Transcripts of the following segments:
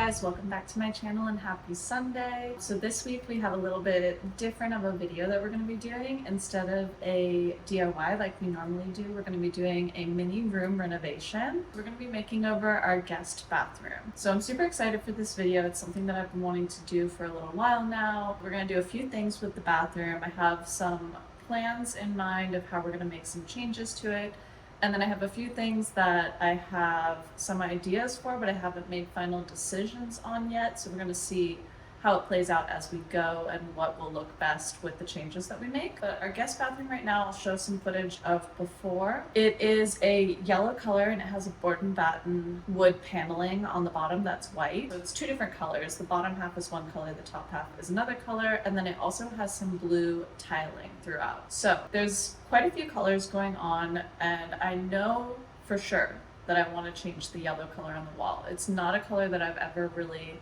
guys, welcome back to my channel and happy Sunday. So this week we have a little bit different of a video that we're going to be doing. Instead of a DIY like we normally do, we're going to be doing a mini room renovation. We're going to be making over our guest bathroom. So I'm super excited for this video. It's something that I've been wanting to do for a little while now. We're going to do a few things with the bathroom. I have some plans in mind of how we're going to make some changes to it. And then I have a few things that I have some ideas for, but I haven't made final decisions on yet. So we're going to see how it plays out as we go and what will look best with the changes that we make. But our guest bathroom right now, I'll show some footage of before. It is a yellow color and it has a board and batten wood paneling on the bottom that's white. So it's two different colors. The bottom half is one color, the top half is another color, and then it also has some blue tiling throughout. So there's quite a few colors going on, and I know for sure that I want to change the yellow color on the wall. It's not a color that I've ever really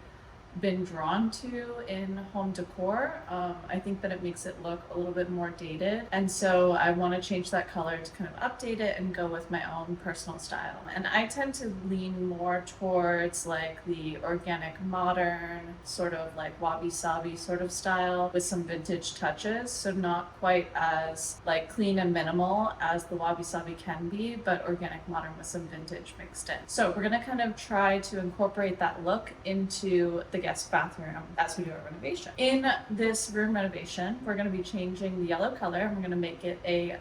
been drawn to in home decor. I think that it makes it look a little bit more dated, and so I want to change that color to kind of update it and go with my own personal style. And I tend to lean more towards like the organic modern sort of like wabi-sabi sort of style with some vintage touches, so not quite as like clean and minimal as the wabi-sabi can be, but organic modern with some vintage mixed in. So we're gonna kind of try to incorporate that look into the guest bathroom as we do our renovation. In this room renovation, we're going to be changing the yellow color, and we're going to make it a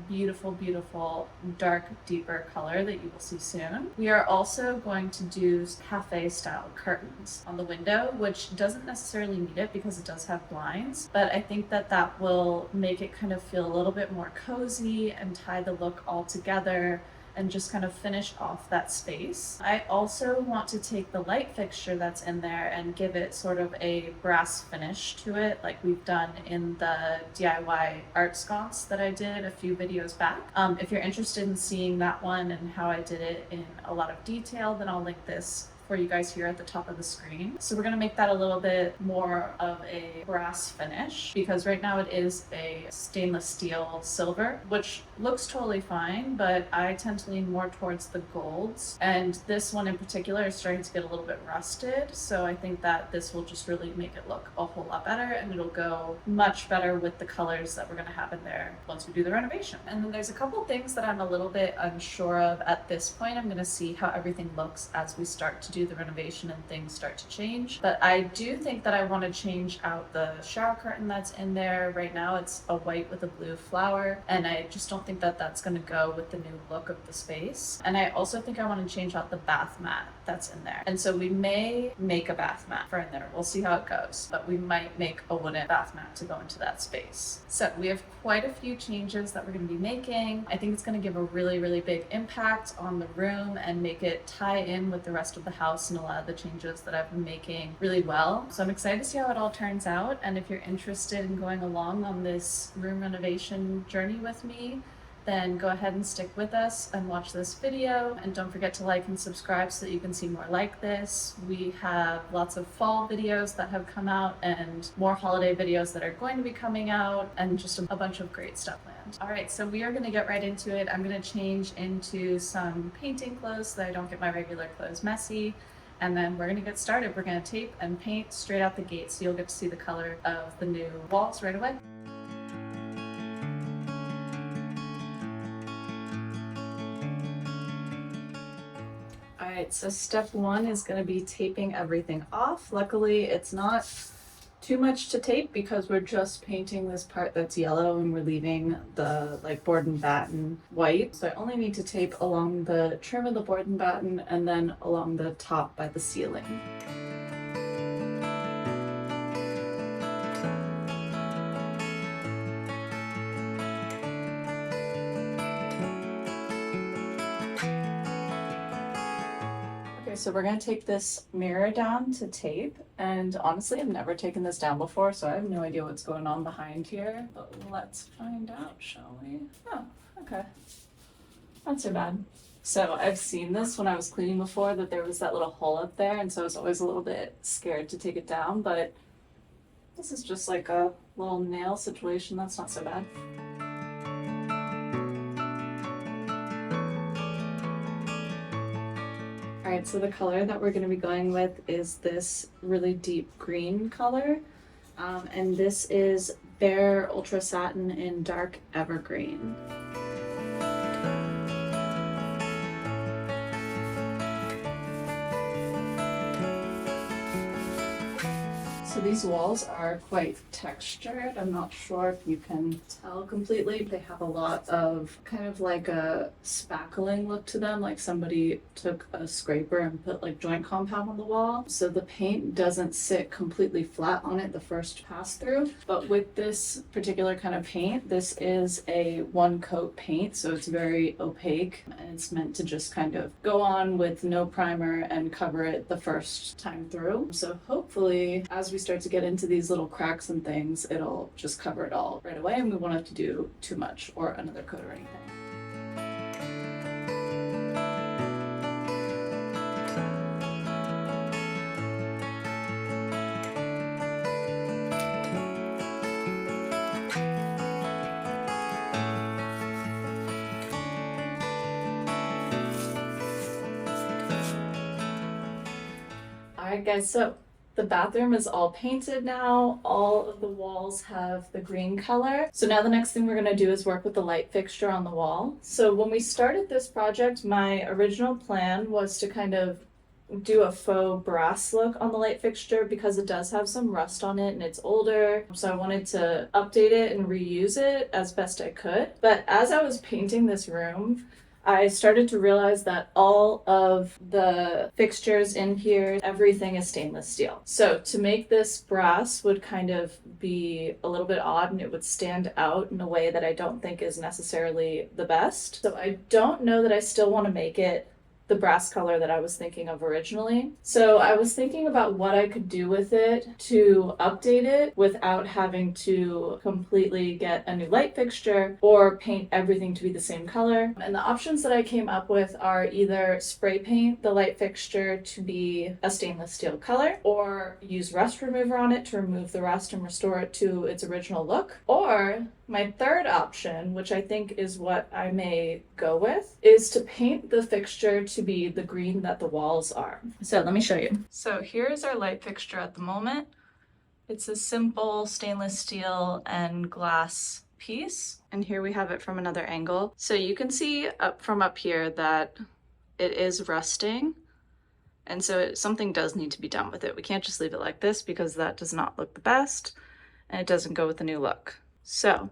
beautiful dark deeper color that you will see soon. We are also going to do cafe style curtains on the window, which doesn't necessarily need it because it does have blinds, but I think that that will make it kind of feel a little bit more cozy and tie the look all together and just kind of finish off that space. I also want to take the light fixture that's in there and give it sort of a brass finish to it, like we've done in the DIY art sconce that I did a few videos back. If you're interested in seeing that one and how I did it in a lot of detail, then I'll link this for you guys here at the top of the screen. So we're going to make that a little bit more of a brass finish, because right now it is a stainless steel silver, which looks totally fine, but I tend to lean more towards the golds, and this one in particular is starting to get a little bit rusted, so I think that this will just really make it look a whole lot better, and it'll go much better with the colors that we're going to have in there once we do the renovation. And then there's a couple things that I'm a little bit unsure of at this point. I'm going to see how everything looks as we start to do the renovation and things start to change, but I do think that I want to change out the shower curtain that's in there. Right now it's a white with a blue flower, and I just don't think that that's going to go with the new look of the space. And I also think I want to change out the bath mat that's in there, and so we may make a bath mat for in there. We'll see how it goes, but we might make a wooden bath mat to go into that space. So we have quite a few changes that we're going to be making. I think it's going to give a really big impact on the room and make it tie in with the rest of the house and a lot of the changes that I've been making really well. So I'm excited to see how it all turns out, and if you're interested in going along on this room renovation journey with me, then go ahead and stick with us and watch this video, and don't forget to like and subscribe so that you can see more like this. We have lots of fall videos that have come out and more holiday videos that are going to be coming out, and just a bunch of great stuff planned. All right, so we are going to get right into it. I'm going to change into some painting clothes so that I don't get my regular clothes messy, and then we're going to get started. We're going to tape and paint straight out the gate, so you'll get to see the color of the new walls right away. Alright, so step one is going to be taping everything off. Luckily, it's not too much to tape because we're just painting this part that's yellow and we're leaving the like board and batten white. So I only need to tape along the trim of the board and batten and then along the top by the ceiling. So we're going to take this mirror down to tape, and honestly I've never taken this down before, so I have no idea what's going on behind here, but let's find out, shall we? Oh, okay. Not so bad. So I've seen this when I was cleaning before, that there was that little hole up there, and so I was always a little bit scared to take it down, but this is just like a little nail situation. That's not so bad. Alright, so the color that we're going to be going with is this really deep green color. And this is Bare Ultra Satin in Dark Evergreen. So these walls are quite textured. I'm not sure if you can tell completely. They have a lot of kind of like a spackling look to them, like somebody took a scraper and put like joint compound on the wall. So the paint doesn't sit completely flat on it the first pass through. But with this particular kind of paint, this is a one coat paint, so it's very opaque and it's meant to just kind of go on with no primer and cover it the first time through. So hopefully as we start to get into these little cracks and things, it'll just cover it all right away and we won't have to do too much or another coat or anything. Alright guys, so the bathroom is all painted now. All of the walls have the green color. So now the next thing we're going to do is work with the light fixture on the wall. So when we started this project, my original plan was to kind of do a faux brass look on the light fixture because it does have some rust on it and it's older. So I wanted to update it and reuse it as best I could. But as I was painting this room, I started to realize that all of the fixtures in here, everything is stainless steel. So to make this brass would kind of be a little bit odd and it would stand out in a way that I don't think is necessarily the best. So I don't know that I still want to make it the brass color that I was thinking of originally. So I was thinking about what I could do with it to update it without having to completely get a new light fixture or paint everything to be the same color. And the options that I came up with are either spray paint the light fixture to be a stainless steel color, or use rust remover on it to remove the rust and restore it to its original look, or my third option, which I think is what I may go with, is to paint the fixture to be the green that the walls are. So let me show you. So here's our light fixture at the moment. It's a simple stainless steel and glass piece. And here we have it from another angle. So you can see from up here that it is rusting. And so something does need to be done with it. We can't just leave it like this because that does not look the best and it doesn't go with the new look. So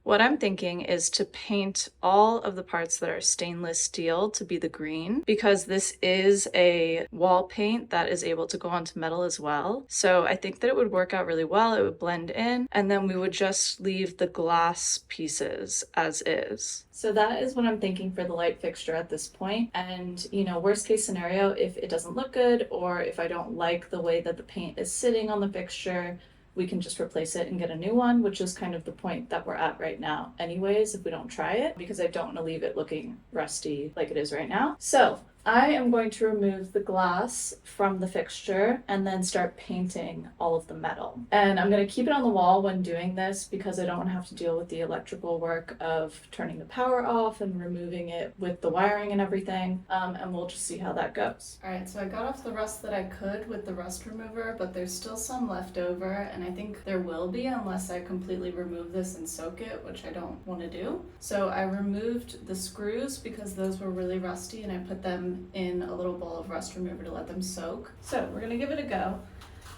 what I'm thinking is to paint all of the parts that are stainless steel to be the green, because this is a wall paint that is able to go onto metal as well. So I think that it would work out really well. It would blend in, and then we would just leave the glass pieces as is. So that is what I'm thinking for the light fixture at this point. And, you know, worst case scenario, if it doesn't look good or if I don't like the way that the paint is sitting on the fixture, we can just replace it and get a new one, which is kind of the point that we're at right now anyways, if we don't try it, because I don't want to leave it looking rusty like it is right now. So I am going to remove the glass from the fixture and then start painting all of the metal. And I'm going to keep it on the wall when doing this because I don't want to have to deal with the electrical work of turning the power off and removing it with the wiring and everything. And we'll just see how that goes. Alright, so I got off the rust that I could with the rust remover, but there's still some left over, and I think there will be unless I completely remove this and soak it, which I don't want to do. So I removed the screws because those were really rusty and I put them in a little bowl of rust remover to let them soak. So we're gonna give it a go.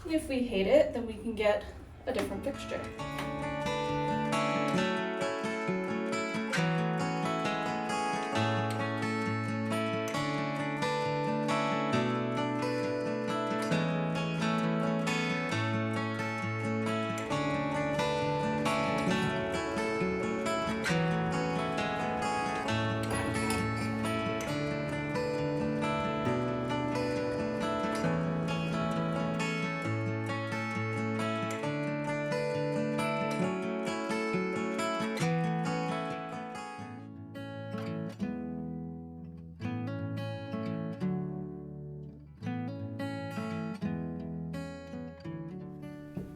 And if we hate it, then we can get a different fixture.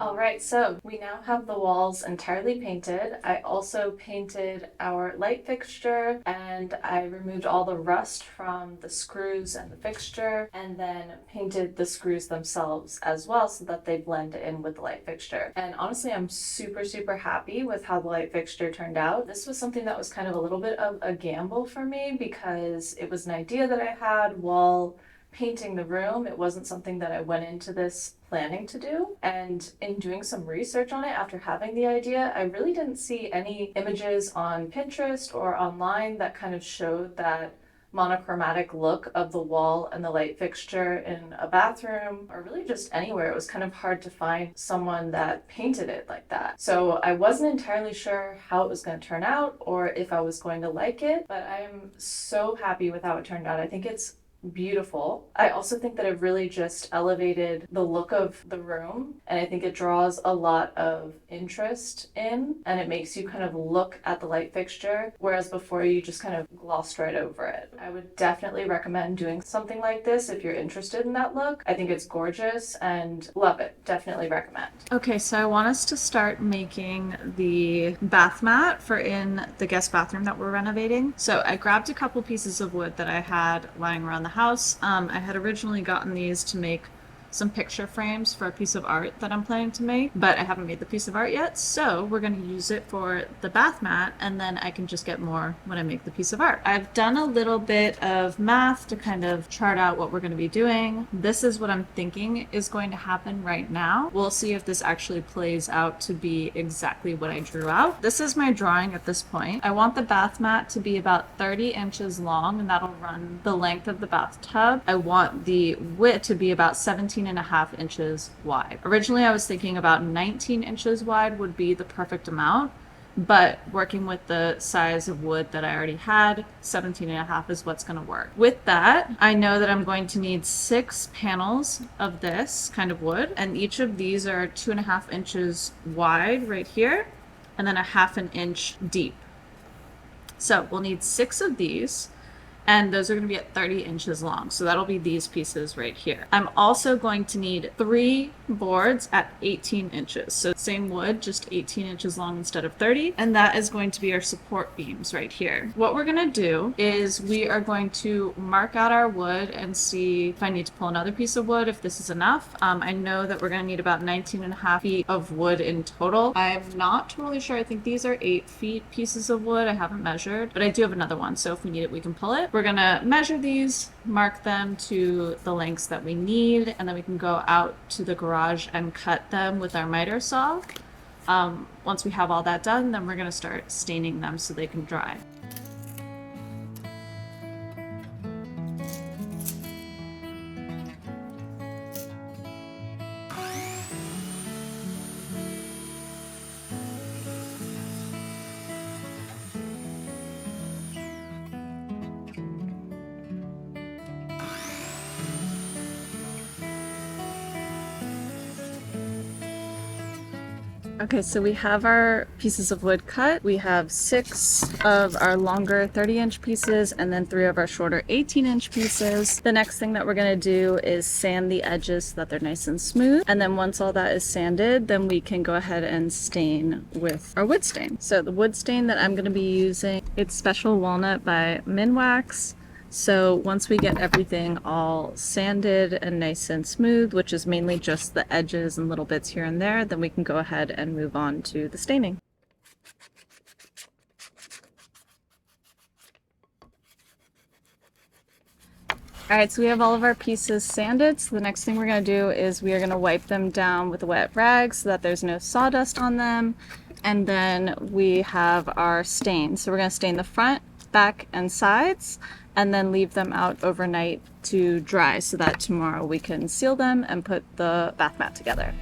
All right, so we now have the walls entirely painted. I also painted our light fixture and I removed all the rust from the screws and the fixture and then painted the screws themselves as well so that they blend in with the light fixture. And honestly, I'm super happy with how the light fixture turned out. This was something that was kind of a little bit of a gamble for me because it was an idea that I had while painting the room. It wasn't something that I went into this planning to do. And in doing some research on it after having the idea, I really didn't see any images on Pinterest or online that kind of showed that monochromatic look of the wall and the light fixture in a bathroom or really just anywhere. It was kind of hard to find someone that painted it like that. So I wasn't entirely sure how it was going to turn out or if I was going to like it, but I am so happy with how it turned out. I think it's beautiful. I also think that it really just elevated the look of the room, and I think it draws a lot of interest in, and it makes you kind of look at the light fixture, whereas before you just kind of glossed right over it. I would definitely recommend doing something like this if you're interested in that look. I think it's gorgeous and love it. Definitely recommend. Okay, so I want us to start making the bath mat for in the guest bathroom that we're renovating. So I grabbed a couple pieces of wood that I had lying around the house. I had originally gotten these to make some picture frames for a piece of art that I'm planning to make, but I haven't made the piece of art yet, so we're going to use it for the bath mat, and then I can just get more when I make the piece of art. I've done a little bit of math to kind of chart out what we're going to be doing. This is what I'm thinking is going to happen right now. We'll see if this actually plays out to be exactly what I drew out. This is my drawing at this point. I want the bath mat to be about 30 inches long, and that'll run the length of the bathtub. I want the width to be about 17.5 inches wide. Originally, I was thinking about 19 inches wide would be the perfect amount, but working with the size of wood that I already had, 17.5 is what's going to work. With that, I know that I'm going to need 6 panels of this kind of wood, and each of these are 2.5 inches wide right here, and then 1/2 inch deep. So we'll need 6 of these, and those are going to be at 30 inches long. So that'll be these pieces right here. I'm also going to need 3 boards at 18 inches. So same wood, just 18 inches long instead of 30. And that is going to be our support beams right here. What we're going to do is we are going to mark out our wood and see if I need to pull another piece of wood, if this is enough. I know that we're going to need about 19.5 feet of wood in total. I'm not totally sure. I think these are 8 feet pieces of wood. I haven't measured, but I do have another one. So if we need it, we can pull it. We're going to measure these, mark them to the lengths that we need, and then we can go out to the garage and cut them with our miter saw. Once we have all that done, then we're going to start staining them so they can dry. Okay, so we have our pieces of wood cut. We have 6 of our longer 30-inch pieces and then 3 of our shorter 18-inch pieces. The next thing that we're going to do is sand the edges so that they're nice and smooth. And then once all that is sanded, then we can go ahead and stain with our wood stain. So the wood stain that I'm going to be using, it's Special Walnut by Minwax. So once we get everything all sanded and nice and smooth, which is mainly just the edges and little bits here and there, then we can go ahead and move on to the staining. Alright, so we have all of our pieces sanded. So the next thing we're going to do is we are going to wipe them down with a wet rag so that there's no sawdust on them. And then we have our stain. So we're going to stain the front, back, and sides, and then leave them out overnight to dry so that tomorrow we can seal them and put the bath mat together.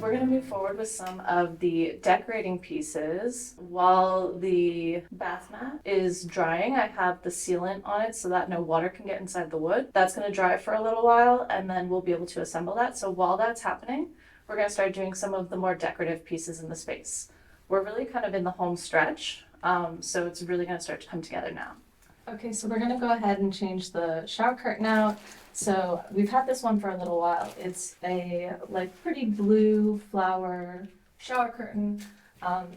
We're going to move forward with some of the decorating pieces. While the bath mat is drying, I have the sealant on it so that no water can get inside the wood. That's going to dry for a little while, and then we'll be able to assemble that. So while that's happening, we're going to start doing some of the more decorative pieces in the space. We're really kind of in the home stretch, so it's really going to start to come together now. Okay, so we're gonna go ahead and change the shower curtain out. So we've had this one for a little while. It's a like pretty blue flower shower curtain.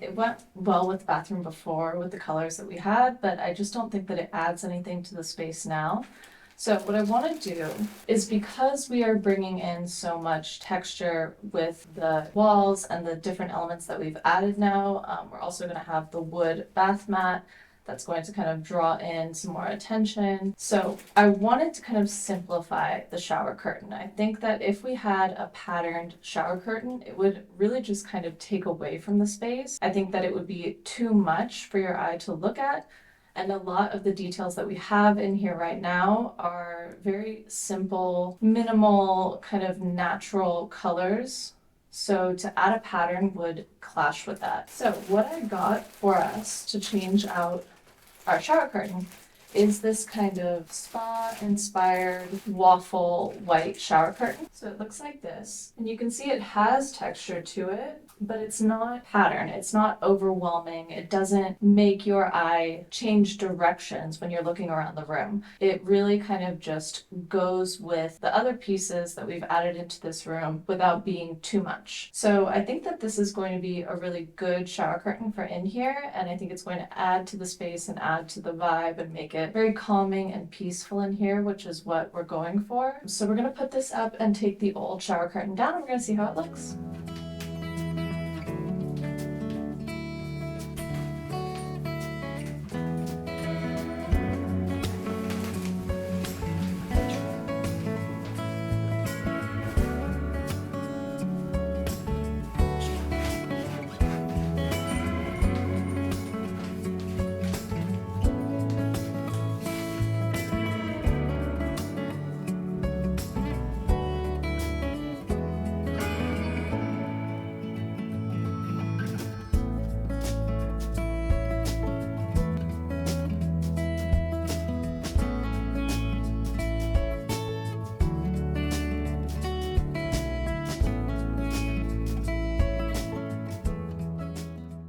It went well with the bathroom before with the colors that we had, but I just don't think that it adds anything to the space now. So what I want to do is, because we are bringing in so much texture with the walls and the different elements that we've added now, we're also going to have the wood bath mat that's going to kind of draw in some more attention. So I wanted to kind of simplify the shower curtain. I think that if we had a patterned shower curtain, it would really just kind of take away from the space. I think that it would be too much for your eye to look at. And a lot of the details that we have in here right now are very simple, minimal, kind of natural colors. So to add a pattern would clash with that. So what I got for us to change out our shower curtain is this kind of spa-inspired waffle white shower curtain. So it looks like this, and you can see it has texture to it, but it's not pattern. It's not overwhelming. It doesn't make your eye change directions when you're looking around the room. It really kind of just goes with the other pieces that we've added into this room without being too much. So I think that this is going to be a really good shower curtain for in here, and I think it's going to add to the space and add to the vibe and make it very calming and peaceful in here, which is what we're going for. So we're going to put this up and take the old shower curtain down, and we're going to see how it looks.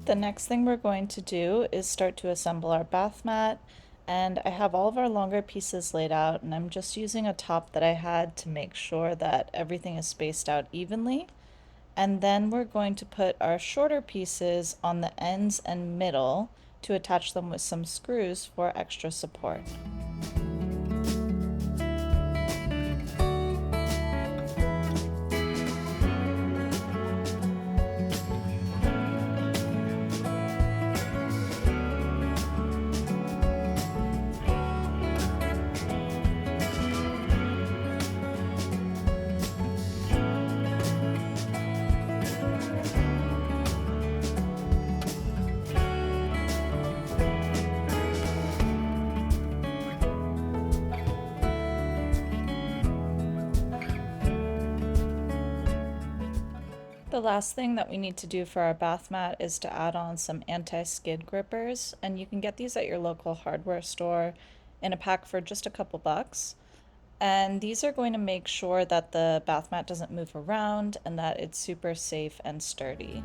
The next thing we're going to do is start to assemble our bath mat, and I have all of our longer pieces laid out, and I'm just using a top that I had to make sure that everything is spaced out evenly. And then we're going to put our shorter pieces on the ends and middle to attach them with some screws for extra support. The last thing that we need to do for our bath mat is to add on some anti-skid grippers, and you can get these at your local hardware store in a pack for just a couple bucks. And these are going to make sure that the bath mat doesn't move around and that it's super safe and sturdy.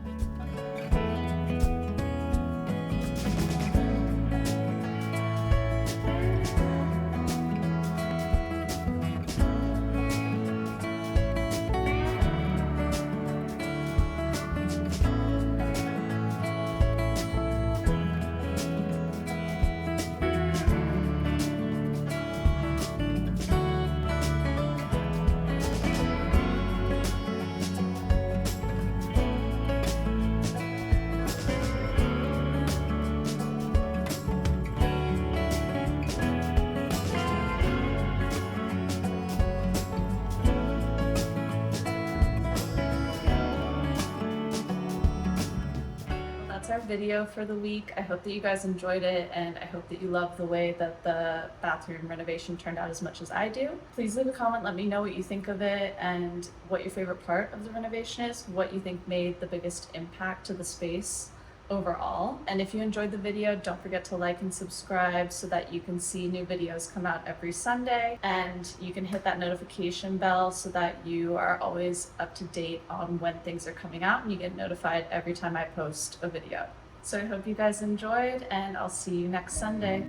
That's our video for the week. I hope that you guys enjoyed it, and I hope that you love the way that the bathroom renovation turned out as much as I do. Please leave a comment, let me know what you think of it and what your favorite part of the renovation is, what you think made the biggest impact to the space overall. And if you enjoyed the video, don't forget to like and subscribe so that you can see new videos come out every Sunday, and you can hit that notification bell so that you are always up to date on when things are coming out and you get notified every time I post a video. So I hope you guys enjoyed, and I'll see you next Sunday.